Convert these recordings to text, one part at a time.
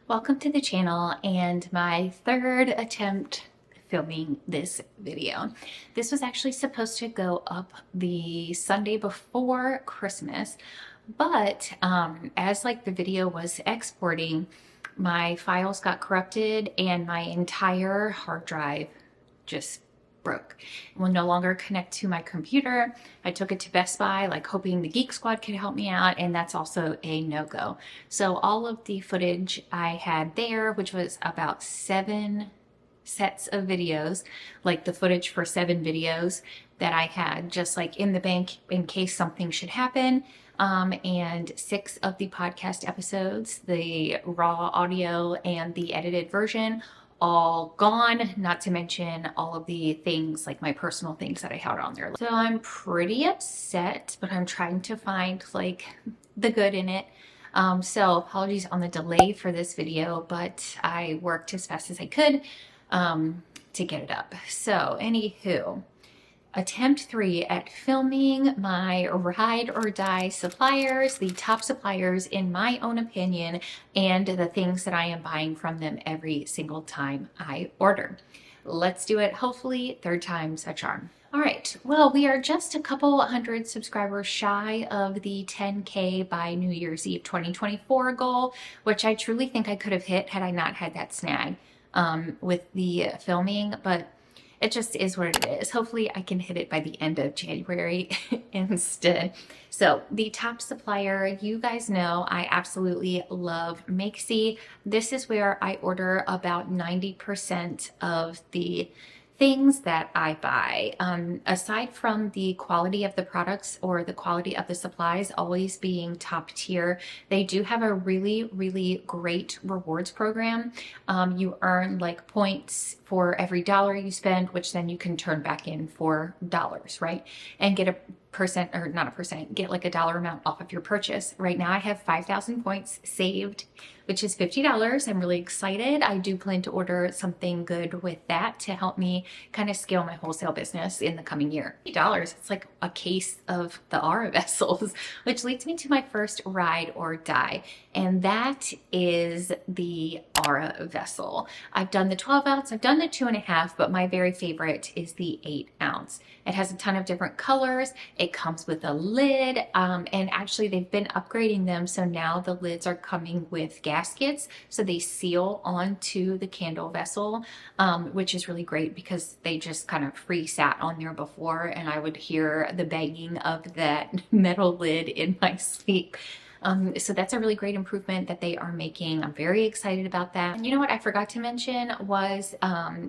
Welcome to the channel and my third attempt filming this video. This was actually supposed to go up the Sunday before Christmas, but as the video was exporting, my files got corrupted and my entire hard drive just broke. It will no longer connect to my computer. I took it to Best Buy, hoping the Geek Squad could help me out, and that's also a no-go. So all of the footage I had there, which was about 7 sets of videos, like the footage for 7 videos that I had just in the bank in case something should happen, and 6 of the podcast episodes, the raw audio and the edited version, all gone, not to mention all of the things, like my personal things that I had on there. So I'm pretty upset, but I'm trying to find the good in it. So apologies on the delay for this video, but I worked as fast as I could to get it up. So anywho, attempt 3 at filming my ride or die suppliers, the top suppliers in my own opinion, and the things that I am buying from them every single time I order. Let's do it. Hopefully, third time's a charm. All right, well, we are just a couple hundred subscribers shy of the 10K by New Year's Eve 2024 goal, which I truly think I could have hit had I not had that snag with the filming, but it just is what it is. Hopefully I can hit it by the end of January instead. So the top supplier, you guys know I absolutely love Makesy. This is where I order about 90% of the things that I buy. Aside from the quality of the products or the quality of the supplies always being top tier, they do have a really great rewards program. You earn points for every dollar you spend, which then you can turn back in for dollars, right? And get a percent, or not a percent, get a dollar amount off of your purchase. Right now I have 5,000 points saved, which is $50. I'm really excited. I do plan to order something good with that to help me kind of scale my wholesale business in the coming year. $50, it's like a case of the Aura vessels, which leads me to my first ride or die. And that is the Aura vessel. I've done the 12 ounce, I've done the 2.5, but my very favorite is the 8 ounce. It has a ton of different colors. It comes with a lid, and actually they've been upgrading them. So now the lids are coming with gaskets, so they seal onto the candle vessel, which is really great because they just kind of free sat on there before, and I would hear the banging of that metal lid in my sleep. So that's a really great improvement that they are making. I'm very excited about that. And you know what I forgot to mention was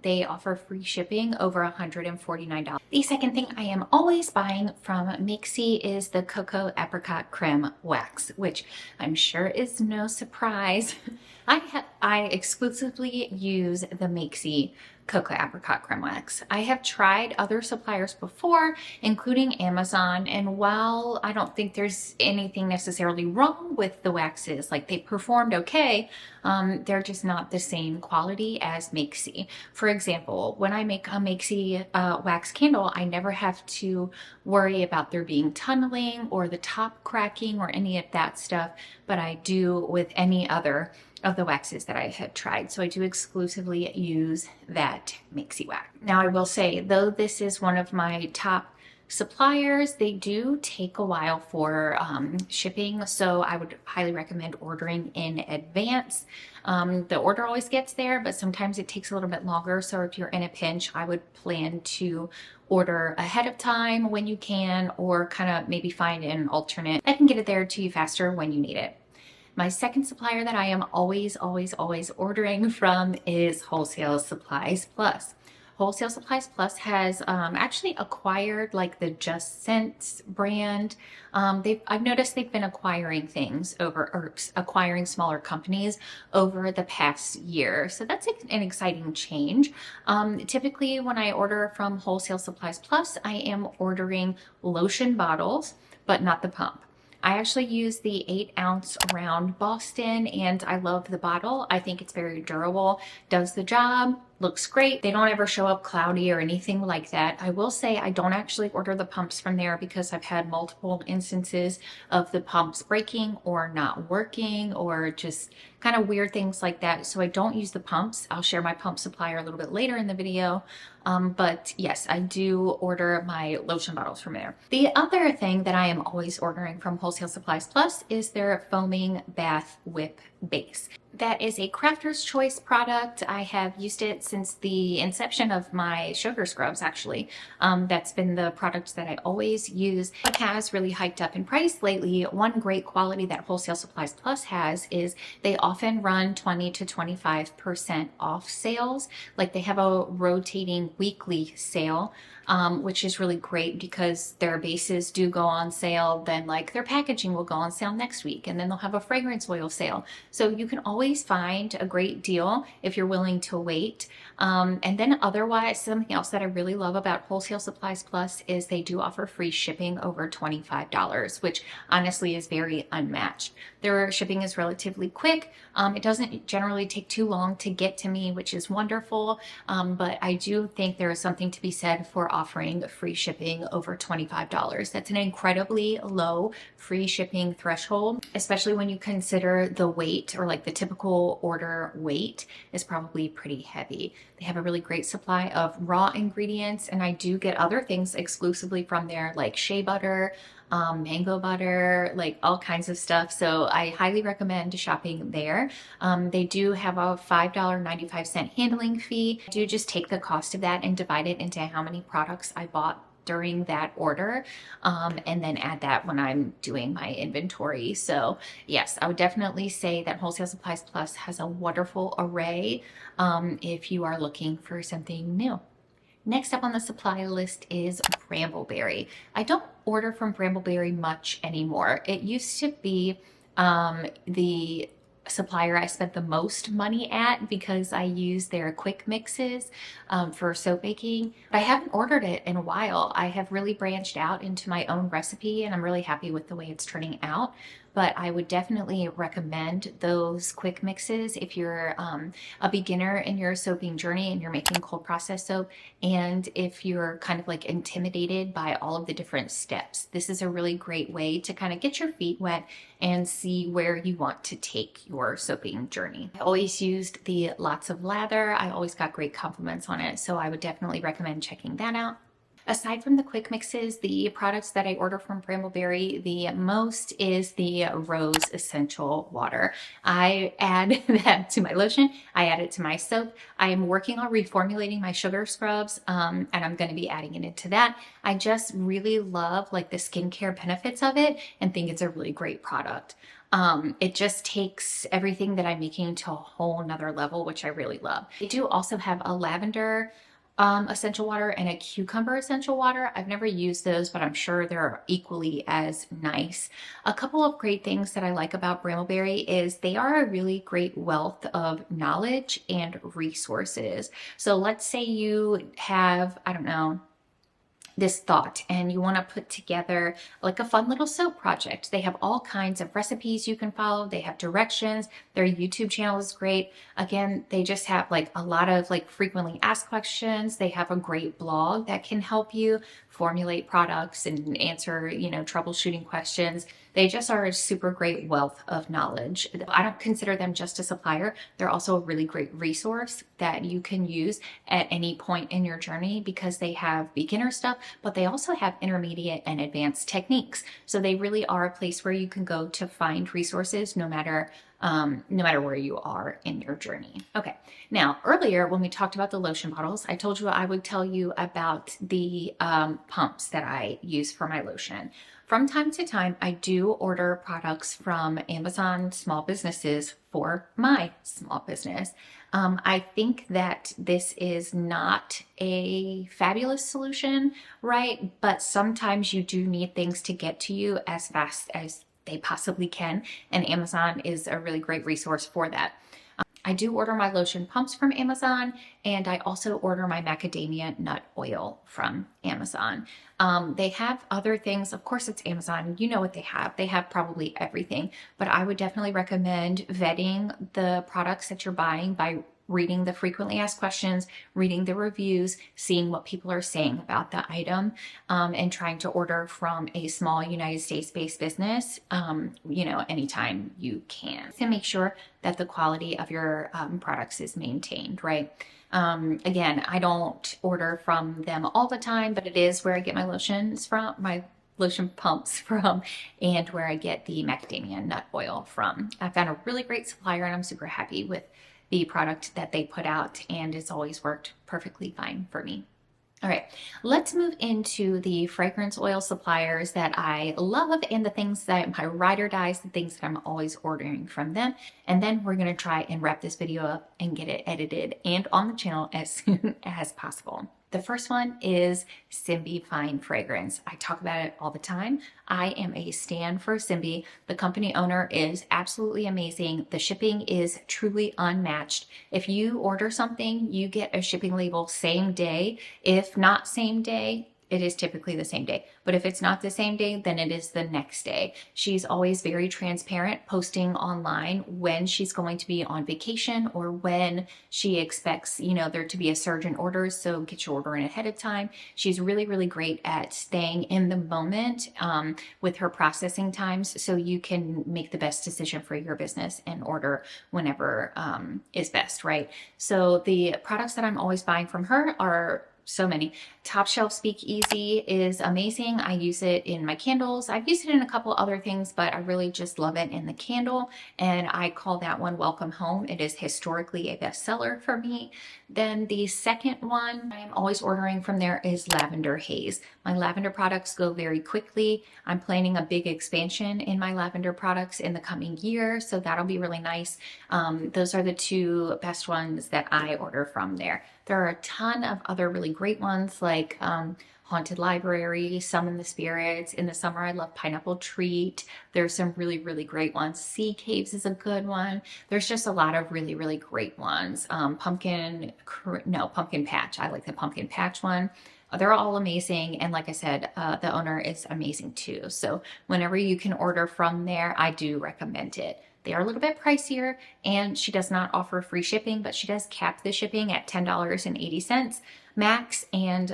they offer free shipping over $149. The second thing I am always buying from Makesy is the Cocoa Apricot Creme Wax, which I'm sure is no surprise. I exclusively use the Makesy Cocoa Apricot Creme Wax. I have tried other suppliers before, including Amazon, and while I don't think there's anything necessarily wrong with the waxes, they performed okay, they're just not the same quality as Makesy. For example, when I make a Makesy wax candle, I never have to worry about there being tunneling or the top cracking or any of that stuff, but I do with any other of the waxes that I have tried. So I do exclusively use that Makesy wax. Now I will say, though this is one of my top suppliers, they do take a while for shipping, so I would highly recommend ordering in advance. The order always gets there, but sometimes it takes a little bit longer, so if you're in a pinch, I would plan to order ahead of time when you can, or kind of maybe find an alternate that can get it there to you faster when you need it. My second supplier that I am always ordering from is Wholesale Supplies Plus. Wholesale Supplies Plus has actually acquired the Just Scents brand. I've noticed they've been acquiring things acquiring smaller companies over the past year. So that's an exciting change. Typically when I order from Wholesale Supplies Plus, I am ordering lotion bottles, but not the pump. I actually use the 8 ounce round Boston, and I love the bottle. I think it's very durable, does the job, looks great. They don't ever show up cloudy or anything like that. I will say I don't actually order the pumps from there because I've had multiple instances of the pumps breaking or not working or just kind of weird things like that. So I don't use the pumps. I'll share my pump supplier a little bit later in the video. But yes, I do order my lotion bottles from there. The other thing that I am always ordering from Wholesale Supplies Plus is their foaming bath whip base. That is a crafter's choice product. I have used it since the inception of my sugar scrubs, actually. That's been the product that I always use. It has really hiked up in price lately. One great quality that Wholesale Supplies Plus has is they often run 20 to 25% off sales. Like they have a rotating weekly sale, which is really great because their bases do go on sale. Then like their packaging will go on sale next week, and then they'll have a fragrance oil sale. So you can always find a great deal if you're willing to wait. And then otherwise, something else that I really love about Wholesale Supplies Plus is they do offer free shipping over $25, which honestly is very unmatched. Their shipping is relatively quick. It doesn't generally take too long to get to me, which is wonderful. But I do think there is something to be said for offering free shipping over $25. That's an incredibly low free shipping threshold, especially when you consider the weight, or like the typical order weight is probably pretty heavy. They have a really great supply of raw ingredients, and I do get other things exclusively from there, like shea butter, mango butter, like all kinds of stuff. So I highly recommend shopping there. They do have a $5.95 handling fee. I do just take the cost of that and divide it into how many products I bought during that order, and then add that when I'm doing my inventory. So yes, I would definitely say that Wholesale Supplies Plus has a wonderful array if you are looking for something new. Next up on the supply list is brambleberry. I don't order from brambleberry much anymore. It used to be the supplier I spent the most money at because I use their quick mixes for soap making. But I haven't ordered it in a while. I have really branched out into my own recipe, and I'm really happy with the way it's turning out. But I would definitely recommend those quick mixes if you're a beginner in your soaping journey and you're making cold process soap, and if you're kind of like intimidated by all of the different steps. This is a really great way to kind of get your feet wet and see where you want to take your soaping journey. I always used the Lots of Lather. I always got great compliments on it, so I would definitely recommend checking that out. Aside from the quick mixes, the products that I order from Brambleberry the most is the Rose Essential Water. I add that to my lotion. I add it to my soap. I am working on reformulating my sugar scrubs, and I'm going to be adding it into that. I just really love like the skincare benefits of it and think it's a really great product. It just takes everything that I'm making to a whole nother level, which I really love. They do also have a lavender essential water and a cucumber essential water. I've never used those, but I'm sure they're equally as nice. A couple of great things that I like about Brambleberry is they are a really great wealth of knowledge and resources. So let's say you have, I don't know, this thought and you want to put together like a fun little soap project. They have all kinds of recipes you can follow. They have directions. Their YouTube channel is great. Again, they just have like a lot of like frequently asked questions. They have a great blog that can help you formulate products and answer, troubleshooting questions. They just are a super great wealth of knowledge. I don't consider them just a supplier. They're also a really great resource that you can use at any point in your journey because they have beginner stuff, but they also have intermediate and advanced techniques. So they really are a place where you can go to find resources no matter where you are in your journey. Okay, now earlier when we talked about the lotion bottles, I told you I would tell you about the pumps that I use for my lotion. From time to time, I do order products from Amazon small businesses for my small business. I think that this is not a fabulous solution, right? But sometimes you do need things to get to you as fast as they possibly can, and Amazon is a really great resource for that. I do order my lotion pumps from Amazon, and I also order my macadamia nut oil from Amazon. They have other things. Of course, it's Amazon. You know what they have. They have probably everything, but I would definitely recommend vetting the products that you're buying by reading the frequently asked questions, reading the reviews, seeing what people are saying about the item, and trying to order from a small United States-based business, anytime you can, to make sure that the quality of your products is maintained, right? Again, I don't order from them all the time, but it is where I get my lotions from, my lotion pumps from, and where I get the macadamia nut oil from. I found a really great supplier and I'm super happy with the product that they put out, and it's always worked perfectly fine for me. All right, let's move into the fragrance oil suppliers that I love and the things that my ride or dies, the things that I'm always ordering from them. And then we're gonna try and wrap this video up and get it edited and on the channel as soon as possible. The first one is Simbi Fine Fragrance. I talk about it all the time. I am a stan for Simbi. The company owner is absolutely amazing. The shipping is truly unmatched. If you order something, you get a shipping label same day. If not same day, it is typically the same day. But if it's not the same day, then it is the next day. She's always very transparent, posting online when she's going to be on vacation or when she expects, there to be a surge in orders. So get your order in ahead of time. She's really, really great at staying in the moment with her processing times, so you can make the best decision for your business and order whenever is best, right? So the products that I'm always buying from her are so many. Top Shelf Speakeasy is amazing. I use it in my candles. I've used it in a couple other things, but I really just love it in the candle, and I call that one Welcome Home. It is historically a bestseller for me. Then the second one I'm always ordering from there is Lavender Haze. My lavender products go very quickly. I'm planning a big expansion in my lavender products in the coming year, so that'll be really nice. Those are the two best ones that I order from there. There are a ton of other really great ones like Haunted Library, Summon the Spirits. In the summer, I love Pineapple Treat. There's some really, really great ones. Sea Caves is a good one. There's just a lot of really, really great ones. Pumpkin Patch. I like the Pumpkin Patch one. They're all amazing. And like I said, the owner is amazing too. So whenever you can order from there, I do recommend it. They are a little bit pricier, and she does not offer free shipping, but she does cap the shipping at $10.80 max. And,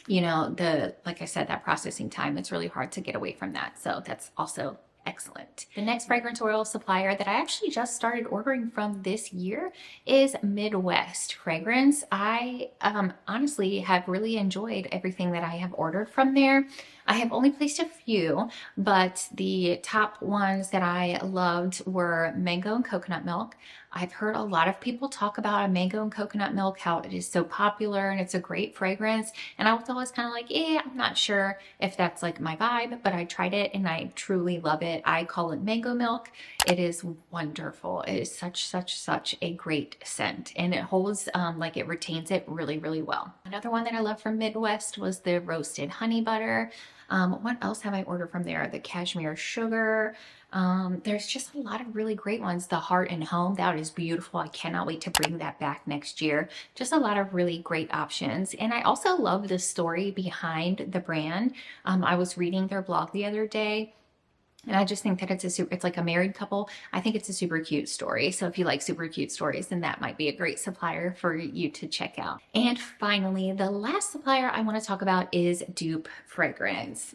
like I said, that processing time, it's really hard to get away from that. So that's also excellent. The next fragrance oil supplier that I actually just started ordering from this year is Midwest Fragrance. I honestly have really enjoyed everything that I have ordered from there. I have only placed a few, but the top ones that I loved were mango and coconut milk. I've heard a lot of people talk about a mango and coconut milk, how it is so popular and it's a great fragrance. And I was always kind of like, I'm not sure if that's like my vibe, but I tried it and I truly love it. I call it mango milk. It is wonderful. It is such a great scent, and it holds, it retains it really, really well. Another one that I love from Midwest was the roasted honey butter. What else have I ordered from there? The cashmere sugar. There's just a lot of really great ones. The Heart and Home, that is beautiful. I cannot wait to bring that back next year. Just a lot of really great options. And I also love the story behind the brand. I was reading their blog the other day, and I just think that it's like a married couple. I think it's a super cute story. So if you like super cute stories, then that might be a great supplier for you to check out. And finally, the last supplier I want to talk about is Dupe Fragrance.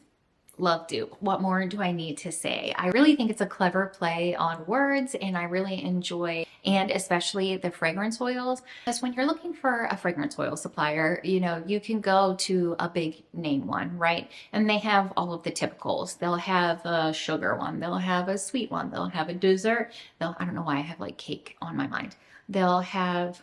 Love Dupe. What more do I need to say? I really think it's a clever play on words, and I really enjoy, and especially the fragrance oils. Because when you're looking for a fragrance oil supplier, you can go to a big name one, right? And they have all of the typicals. They'll have a sugar one. They'll have a sweet one. They'll have a dessert. I don't know why I have like cake on my mind. They'll have,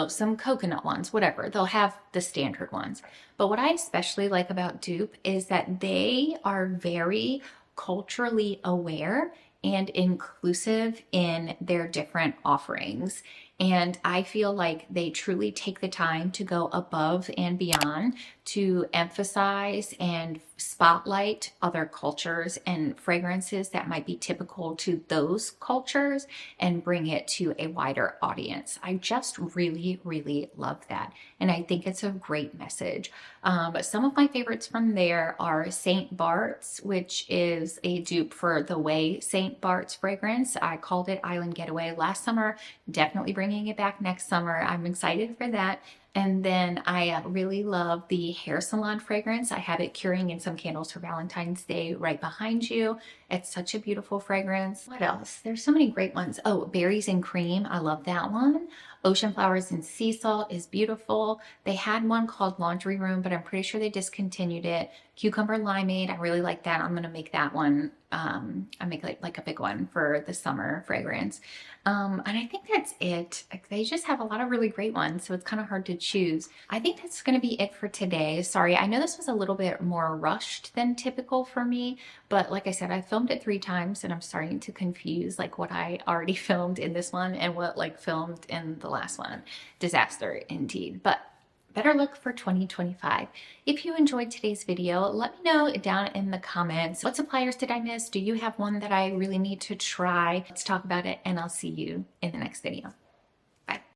some coconut ones, whatever. They'll have the standard ones. But what I especially like about Dupe is that they are very culturally aware and inclusive in their different offerings. And I feel like they truly take the time to go above and beyond to emphasize and spotlight other cultures and fragrances that might be typical to those cultures and bring it to a wider audience. I just really, really love that. And I think it's a great message. Some of my favorites from there are St. Bart's, which is a dupe for the Way St. Bart's fragrance. I called it Island Getaway last summer, definitely bringing it back next summer. I'm excited for that. And then I really love the hair salon fragrance. I have it curing in some candles for Valentine's Day right behind you. It's such a beautiful fragrance. What else? There's so many great ones. Oh, Berries and Cream. I love that one. Ocean Flowers and Sea Salt is beautiful. They had one called Laundry Room, but I'm pretty sure they discontinued it. Cucumber Limeade. I really like that. I'm going to make that one. I make like a big one for the summer fragrance. And I think that's it. Like, they just have a lot of really great ones, so it's kind of hard to choose. I think that's going to be it for today. Sorry, I know this was a little bit more rushed than typical for me, but like I said, I filmed it 3 times and I'm starting to confuse like what I already filmed in this one and what like filmed in the last one. Disaster indeed. But better luck for 2025. If you enjoyed today's video, let me know down in the comments. What suppliers did I miss? Do you have one that I really need to try? Let's talk about it, and I'll see you in the next video. Bye.